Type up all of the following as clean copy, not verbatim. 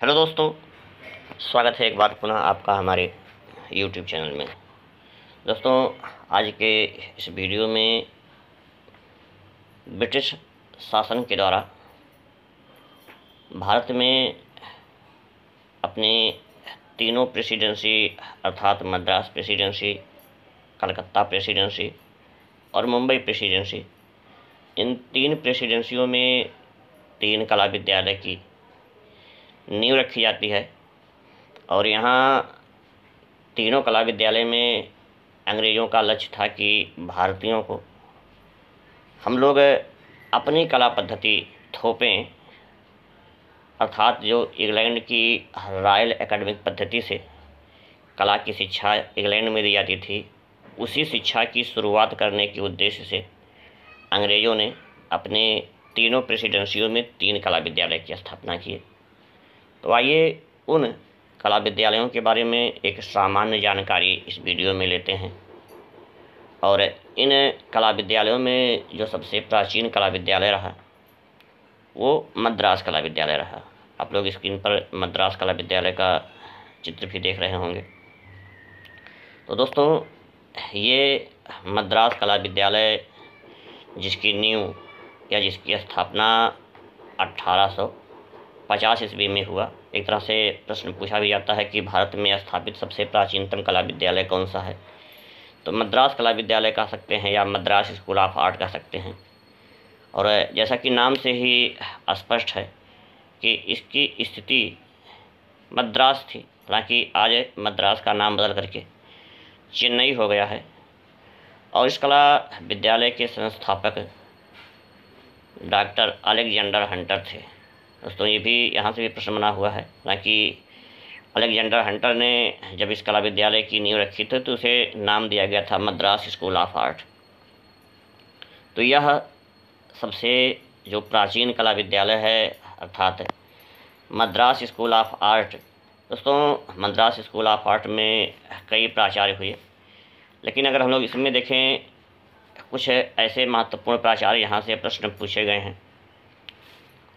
Hello दोस्तों, स्वागत है एक बार पुनः आपका हमारे यूट्यूब चैनल में। दोस्तों, आज के इस वीडियो में ब्रिटिश शासन के द्वारा भारत में अपने तीनों प्रेसिडेंसी अर्थात मद्रास प्रेसिडेंसी, कलकत्ता प्रेसिडेंसी और मुंबई प्रेसिडेंसी, इन तीन प्रेसिडेंसियों में तीन कला विद्यालय की नींव रखी जाती है। और यहाँ तीनों कला विद्यालय में अंग्रेज़ों का लक्ष्य था कि भारतीयों को हम लोग अपनी कला पद्धति थोपें, अर्थात जो इंग्लैंड की रॉयल एकेडमिक पद्धति से कला की शिक्षा इंग्लैंड में दी जाती थी, उसी शिक्षा की शुरुआत करने के उद्देश्य से अंग्रेज़ों ने अपने तीनों प्रेसिडेंसियों में तीन कला विद्यालय की स्थापना की। तो आइए उन कला विद्यालयों के बारे में एक सामान्य जानकारी इस वीडियो में लेते हैं। और इन कला विद्यालयों में जो सबसे प्राचीन कला विद्यालय रहा वो मद्रास कला विद्यालय रहा। आप लोग स्क्रीन पर मद्रास कला विद्यालय का चित्र भी देख रहे होंगे। तो दोस्तों, ये मद्रास कला विद्यालय जिसकी नींव या जिसकी स्थापना 1850 ईस्वी में हुआ। एक तरह से प्रश्न पूछा भी जाता है कि भारत में स्थापित सबसे प्राचीनतम कला विद्यालय कौन सा है, तो मद्रास कला विद्यालय कह सकते हैं या मद्रास स्कूल ऑफ आर्ट कह सकते हैं। और जैसा कि नाम से ही स्पष्ट है कि इसकी स्थिति मद्रास थी, हालांकि आज मद्रास का नाम बदल करके चेन्नई हो गया है। और इस कला विद्यालय के संस्थापक डॉक्टर अलेक्जेंडर हंटर थे। दोस्तों, ये भी यहाँ से भी प्रश्न बना हुआ है, हालांकि अलेक्जेंडर हंटर ने जब इस कला विद्यालय की नींव रखी थी तो उसे नाम दिया गया था मद्रास स्कूल ऑफ आर्ट। तो यह सबसे जो प्राचीन कला विद्यालय है अर्थात मद्रास स्कूल ऑफ आर्ट। दोस्तों, मद्रास स्कूल ऑफ आर्ट में कई प्राचार्य हुए, लेकिन अगर हम लोग इसमें देखें कुछ ऐसे महत्वपूर्ण प्राचार्य यहाँ से प्रश्न पूछे गए हैं।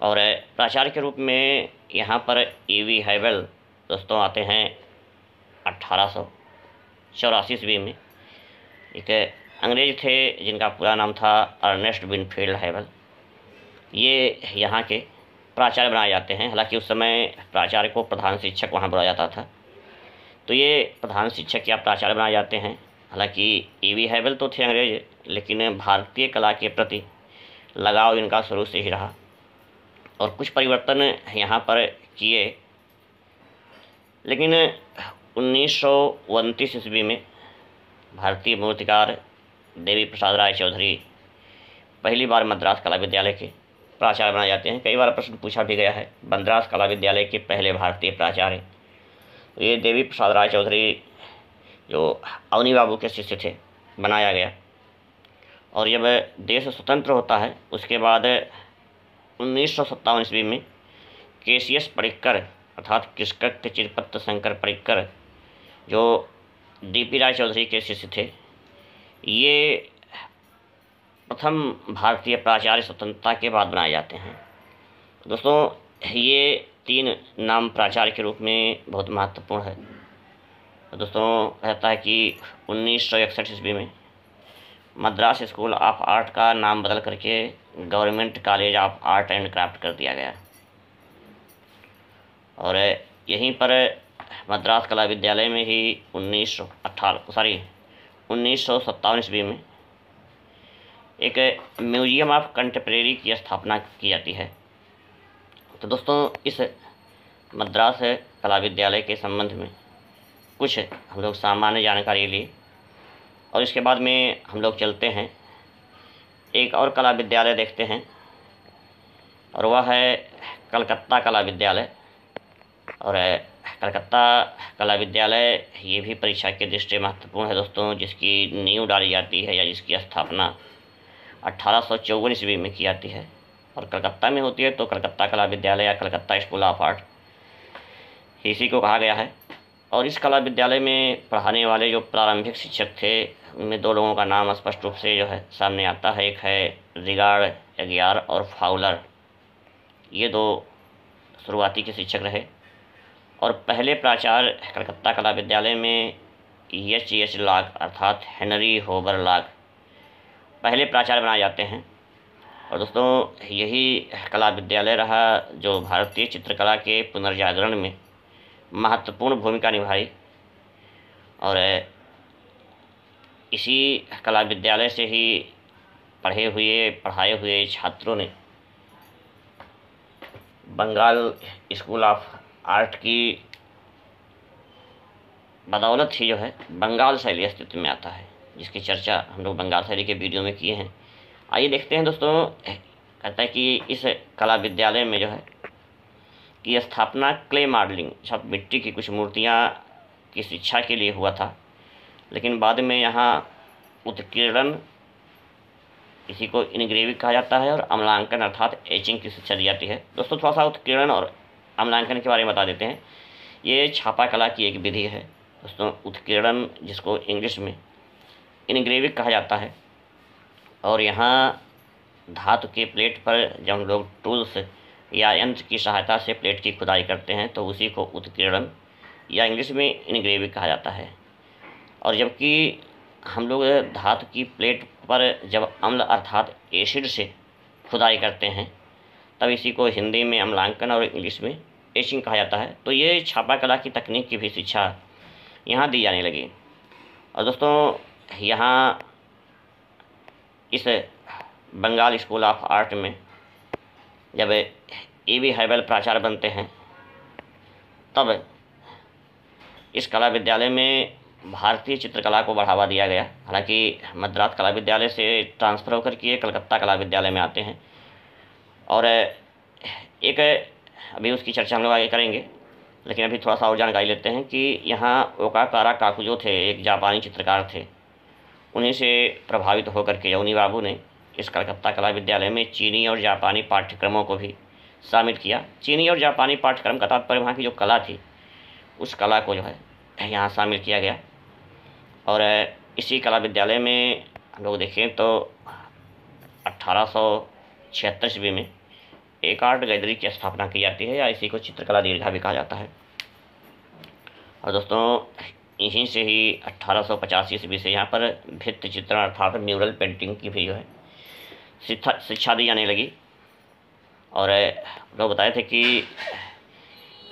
और प्राचार्य के रूप में यहाँ पर E.V. हैवेल दोस्तों आते हैं 1884 ईस्वी में। एक अंग्रेज थे जिनका पूरा नाम था अर्नेस्ट विनफील्ड हैवेल। ये यहाँ के प्राचार्य बनाए जाते हैं। हालांकि उस समय प्राचार्य को प्रधान शिक्षक वहाँ बुलाया जाता था, तो ये प्रधान शिक्षक या प्राचार्य बनाए जाते हैं। हालांकि E.V. हैवेल तो थे अंग्रेज, लेकिन भारतीय कला के प्रति लगाव इनका शुरू से ही रहा और कुछ परिवर्तन यहाँ पर किए। लेकिन 1929 ईस्वी में भारतीय मूर्तिकार देवी प्रसाद राय चौधरी पहली बार मद्रास कला विद्यालय के प्राचार्य बनाए जाते हैं। कई बार प्रश्न पूछा भी गया है मद्रास कला विद्यालय के पहले भारतीय प्राचार्य। तो ये देवी प्रसाद राय चौधरी जो अवनी बाबू के शिष्य थे, बनाया गया। और जब देश स्वतंत्र होता है उसके बाद 1957 ईस्वी में केसीएस पडिक्कर अर्थात कृष्णकृत्य चिरपत्र शंकर पडिक्कर जो डीपी राय चौधरी के शिष्य थे, ये प्रथम भारतीय प्राचार्य स्वतंत्रता के बाद बनाए जाते हैं। दोस्तों, ये तीन नाम प्राचार्य के रूप में बहुत महत्वपूर्ण है। दोस्तों, कहता है कि 1961 ईस्वी में मद्रास स्कूल ऑफ आर्ट का नाम बदल करके government college of art and craft कर दिया गया। और यहीं पर मद्रास कला विद्यालय में ही 1957 ईस्वी में एक म्यूजियम ऑफ कंटेम्प्रेरी की स्थापना की जाती है। तो दोस्तों, इस मद्रास कला विद्यालय के संबंध में कुछ हम लोग सामान्य जानकारी ली और इसके बाद में हम लोग चलते हैं एक और कला विद्यालय देखते हैं, और वह है कलकत्ता कला विद्यालय। और कलकत्ता कला विद्यालय ये भी परीक्षा की दृष्टि महत्वपूर्ण है दोस्तों, जिसकी नींव डाली जाती है या जिसकी स्थापना 1854 ईस्वी में की जाती है और कलकत्ता में होती है। तो कलकत्ता कला विद्यालय या कलकत्ता स्कूल ऑफ आर्ट इसी को कहा गया है। और इस कला विद्यालय में पढ़ाने वाले जो प्रारंभिक शिक्षक थे उनमें दो लोगों का नाम स्पष्ट रूप से जो है सामने आता है। एक है रिगार्ड एगियार और फाउलर, ये दो शुरुआती के शिक्षक रहे। और पहले प्राचार्य कलकत्ता कला विद्यालय में H लाग अर्थात हेनरी होबर लाग पहले प्राचार्य बनाए जाते हैं। और दोस्तों यही कला विद्यालय रहा जो भारतीय चित्रकला के पुनर्जागरण में महत्वपूर्ण भूमिका निभाई। और इसी कला विद्यालय से ही पढ़ाए हुए छात्रों ने बंगाल स्कूल ऑफ आर्ट की बदौलत ही जो है बंगाल शैली अस्तित्व में आता है, जिसकी चर्चा हम लोग बंगाल शैली के वीडियो में किए हैं। आइए देखते हैं दोस्तों। कहता है कि इस कला विद्यालय में जो है की स्थापना क्ले मॉडलिंग सब मिट्टी की कुछ मूर्तियाँ की शिक्षा के लिए हुआ था, लेकिन बाद में यहाँ उत्कीर्णन, इसी को इनग्रेविंग कहा जाता है, और अम्लांकन अर्थात एचिंग की शिक्षा दी जाती है। दोस्तों थोड़ा सा उत्कीर्णन और अम्लांकन के बारे में बता देते हैं। ये छापा कला की एक विधि है दोस्तों। उत्कीर्णन जिसको इंग्लिश में इनग्रेविंग कहा जाता है, और यहाँ धातु के प्लेट पर जब हम लोग टूल्स या यंत्र की सहायता से प्लेट की खुदाई करते हैं तो उसी को उत्कीर्णन या इंग्लिश में इनग्रेविंग कहा जाता है। और जबकि हम लोग धातु की प्लेट पर जब अम्ल अर्थात एसिड से खुदाई करते हैं तब इसी को हिंदी में अम्लांकन और इंग्लिश में एचिंग कहा जाता है। तो ये छापा कला की तकनीक की भी शिक्षा यहाँ दी जाने लगी। और दोस्तों यहाँ इस बंगाल स्कूल ऑफ आर्ट में जब A.V. हैवेल प्राचार्य बनते हैं तब इस कला विद्यालय में भारतीय चित्रकला को बढ़ावा दिया गया। हालांकि मद्रास कला विद्यालय से ट्रांसफ़र होकर के कलकत्ता कला विद्यालय में आते हैं, और एक अभी उसकी चर्चा हम लोग आगे करेंगे, लेकिन अभी थोड़ा सा और जानकारी लेते हैं कि यहाँ ओकाकारा काकुजो थे, एक जापानी चित्रकार थे। उन्हीं से प्रभावित होकर के यौनी बाबू ने इस कलकत्ता कला विद्यालय में चीनी और जापानी पाठ्यक्रमों को भी शामिल किया। चीनी और जापानी पाठ्यक्रम का तात्पर्य वहाँ की जो कला थी उस कला को जो है यहाँ शामिल किया गया। और इसी कला विद्यालय में हम लोग देखें तो 1876 ईस्वी में एक आर्ट गैलरी की स्थापना की जाती है, या इसी को चित्रकला दीर्घा भी कहा जाता है। और दोस्तों यहीं से ही 1885 ईस्वी से यहाँ पर भित्ति चित्रण अर्थात म्यूरल पेंटिंग की भी जो है शिक्षा दी जाने लगी। और लोग बताए थे कि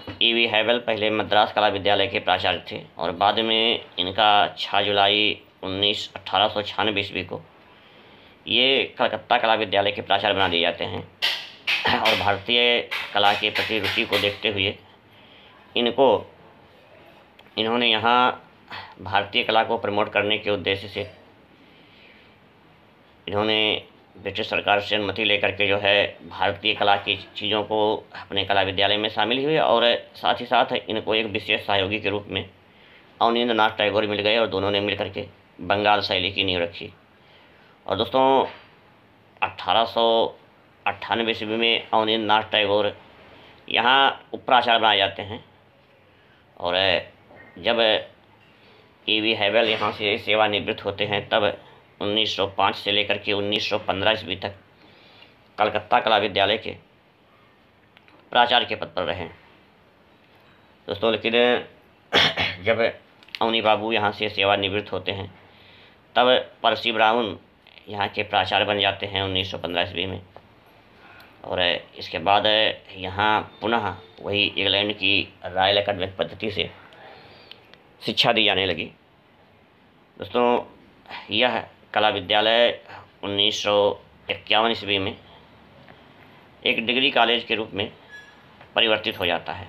A.V. हैवेल पहले मद्रास कला विद्यालय के प्राचार्य थे, और बाद में इनका 6 जुलाई 1896 ईस्वी को ये कलकत्ता कला विद्यालय के प्राचार्य बना दिए जाते हैं। और भारतीय कला के प्रति रुचि को देखते हुए इन्होंने यहाँ भारतीय कला को प्रमोट करने के उद्देश्य से इन्होंने ब्रिटिश सरकार से अनुमति लेकर के जो है भारतीय कला की चीज़ों को अपने कला विद्यालय में शामिल हुए, और साथ ही साथ इनको एक विशेष सहयोगी के रूप में अवनींद्रनाथ टैगोर मिल गए, और दोनों ने मिल करके बंगाल शैली की नींव रखी। और दोस्तों 1898 ईस्वी में अवनींद्रनाथ टैगोर यहाँ उपप्राचार्य बनाए जाते हैं। और जब A.V. हैवेल यहाँ से सेवानिवृत्त होते हैं तब 1905 से लेकर के 1915 ईस्वी तक कलकत्ता कला विद्यालय के प्राचार्य के पद पर रहे दोस्तों। लेकिन जब अवनी बाबू यहाँ से सेवानिवृत्त होते हैं तब पर्सी ब्राउन यहाँ के प्राचार्य बन जाते हैं 1915 ईस्वी में। और इसके बाद यहाँ पुनः वही इंग्लैंड की रॉयल एकेडमिक पद्धति से शिक्षा दी जाने लगी दोस्तों। यह कला विद्यालय 1951 ईस्वी में एक डिग्री कॉलेज के रूप में परिवर्तित हो जाता है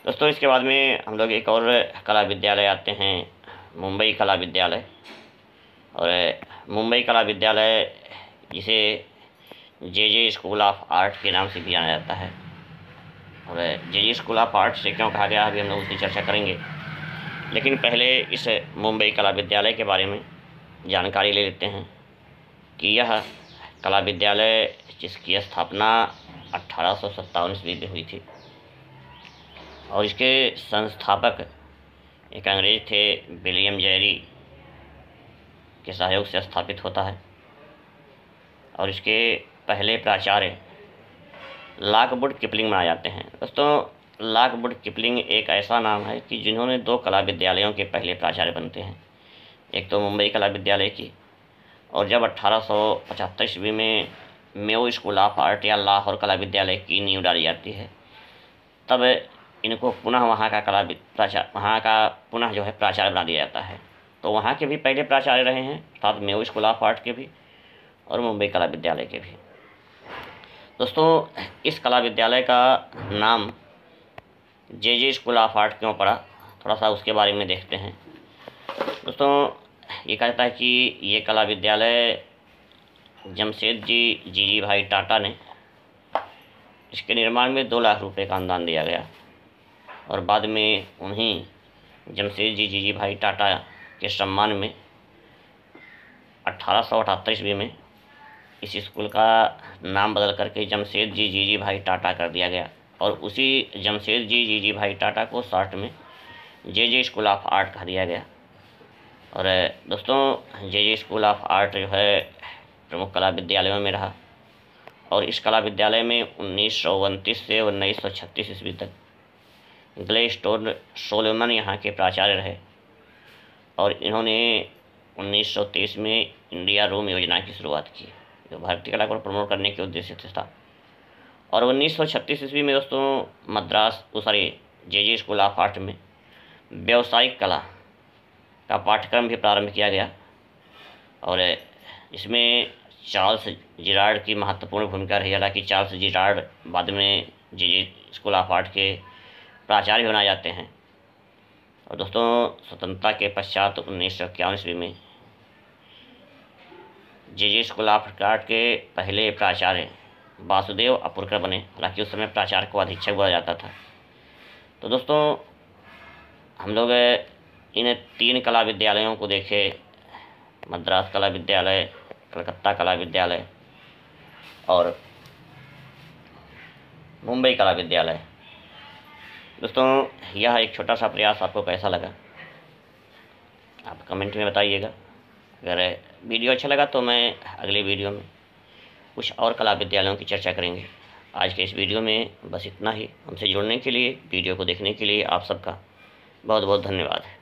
दोस्तों। इसके बाद में हम लोग एक और कला विद्यालय आते हैं, मुंबई कला विद्यालय। और मुंबई कला विद्यालय जिसे J.J. स्कूल ऑफ आर्ट के नाम से भी जाना जाता है। और J.J. स्कूल ऑफ आर्ट से क्यों कहा गया अभी हम लोग उसकी चर्चा करेंगे, लेकिन पहले इस मुंबई कला विद्यालय के बारे में जानकारी ले लेते हैं कि यह कला विद्यालय जिसकी स्थापना 1857 ईस्वी में हुई थी, और इसके संस्थापक एक अंग्रेज थे विलियम जेरी के सहयोग से स्थापित होता है। और इसके पहले प्राचार्य लॉकवुड किपलिंग माने जाते हैं दोस्तों। लॉकवुड किपलिंग एक ऐसा नाम है कि जिन्होंने 2 कला विद्यालयों के पहले प्राचार्य बनते हैं। एक तो मुंबई कला विद्यालय की, और जब 1875 ईस्वी में मेयो स्कूल ऑफ आर्ट या लाहौर कला विद्यालय की नींव डाली जाती है, तब इनको पुनः वहाँ का पुनः जो है प्राचार्य बना दिया जाता है। तो वहाँ के भी पहले प्राचार्य रहे हैं, अर्थात मेयो स्कूल ऑफ आर्ट के भी और मुंबई कला विद्यालय के भी। दोस्तों, इस कला विद्यालय का नाम जे स्कूल ऑफ आर्ट क्यों पड़ा, थोड़ा सा उसके बारे में देखते हैं। दोस्तों, ये कहता है कि ये कला विद्यालय जमशेदजी जीजी भाई टाटा ने इसके निर्माण में 2 लाख रुपए का अनुदान दिया गया, और बाद में उन्हीं जमशेदजी जीजी भाई टाटा के सम्मान में 1878 ईस्वी में इस स्कूल का नाम बदल करके जमशेदजी जीजी भाई टाटा कर दिया गया, और उसी जमशेदजी जीजी भाई टाटा को शॉर्ट में जे स्कूल ऑफ आर्ट कहा दिया गया। और दोस्तों, जे स्कूल ऑफ आर्ट जो है प्रमुख कला विद्यालयों में रहा, और इस कला विद्यालय में 1929 से 1936 ईस्वी तक ग्लेस्टोन सोलोमन यहाँ के प्राचार्य रहे, और इन्होंने 1923 में इंडिया रोम योजना की शुरुआत की, जो भारतीय कला को प्रमोट करने के उद्देश्य से था। और 1936 ईस्वी में दोस्तों जे स्कूल ऑफ आर्ट में व्यावसायिक कला का पाठ्यक्रम भी प्रारंभ किया गया, और इसमें चार्ल्स जिरार्ड की महत्वपूर्ण भूमिका रही। हालांकि चार्ल्स जिरार्ड बाद में जे स्कूल ऑफ आर्ट के प्राचार्य बनाए जाते हैं। और दोस्तों, स्वतंत्रता के पश्चात 1951 ईस्वी में जे स्कूल ऑफ आर्ट के पहले प्राचार्य वासुदेव अपुरकर बने। हालांकि उस समय प्राचार्य को अधीक्षक बोला जाता था। तो दोस्तों, हम लोग इन 3 कला विद्यालयों को देखे, मद्रास कला विद्यालय, कलकत्ता कला विद्यालय और मुंबई कला विद्यालय। दोस्तों, यह एक छोटा सा प्रयास आपको कैसा लगा, आप कमेंट में बताइएगा। अगर वीडियो अच्छा लगा तो मैं अगले वीडियो में कुछ और कला विद्यालयों की चर्चा करेंगे। आज के इस वीडियो में बस इतना ही। हमसे जुड़ने के लिए, वीडियो को देखने के लिए आप सबका बहुत बहुत धन्यवाद है।